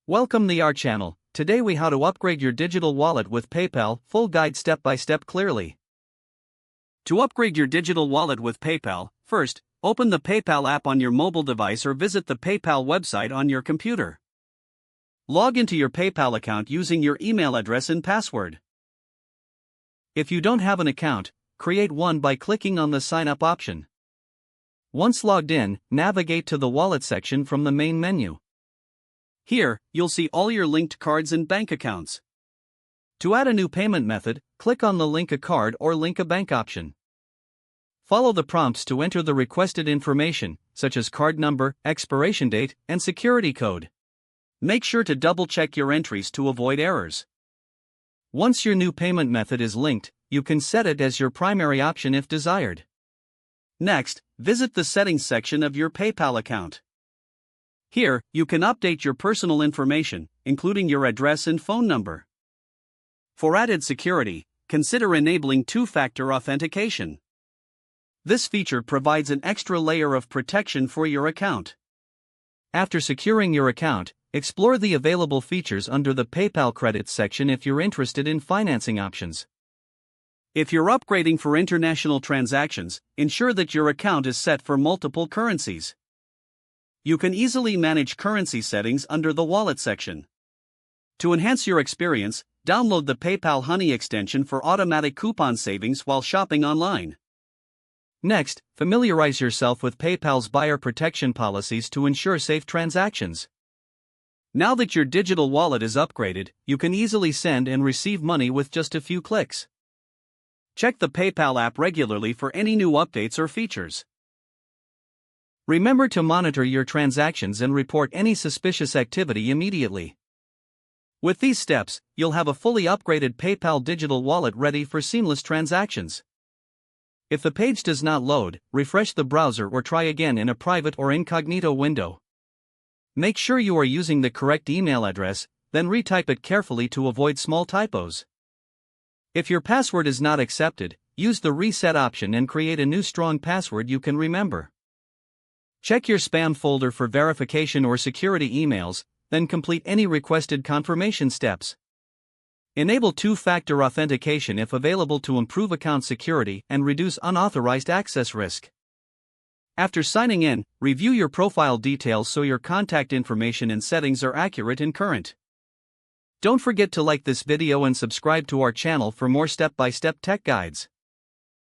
Welcome to our channel. Today we how to upgrade your digital wallet with PayPal, full guide step by step clearly. To upgrade your digital wallet with PayPal, first, open the PayPal app on your mobile device or visit the PayPal website on your computer. Log into your PayPal account using your email address and password. If you don't have an account, create one by clicking on the sign up option. Once logged in, navigate to the wallet section from the main menu. Here, you'll see all your linked cards and bank accounts. To add a new payment method, click on the Link a Card or Link a Bank option. Follow the prompts to enter the requested information, such as card number, expiration date, and security code. Make sure to double-check your entries to avoid errors. Once your new payment method is linked, you can set it as your primary option if desired. Next, visit the Settings section of your PayPal account. Here, you can update your personal information, including your address and phone number. For added security, consider enabling two-factor authentication. This feature provides an extra layer of protection for your account. After securing your account, explore the available features under the PayPal Credits section if you're interested in financing options. If you're upgrading for international transactions, ensure that your account is set for multiple currencies. You can easily manage currency settings under the Wallet section. To enhance your experience, download the PayPal Honey extension for automatic coupon savings while shopping online. Next, familiarize yourself with PayPal's buyer protection policies to ensure safe transactions. Now that your digital wallet is upgraded, you can easily send and receive money with just a few clicks. Check the PayPal app regularly for any new updates or features. Remember to monitor your transactions and report any suspicious activity immediately. With these steps, you'll have a fully upgraded PayPal digital wallet ready for seamless transactions. If the page does not load, refresh the browser or try again in a private or incognito window. Make sure you are using the correct email address, then retype it carefully to avoid small typos. If your password is not accepted, use the reset option and create a new strong password you can remember. Check your spam folder for verification or security emails, then complete any requested confirmation steps. Enable two-factor authentication if available to improve account security and reduce unauthorized access risk. After signing in, review your profile details so your contact information and settings are accurate and current. Don't forget to like this video and subscribe to our channel for more step-by-step tech guides.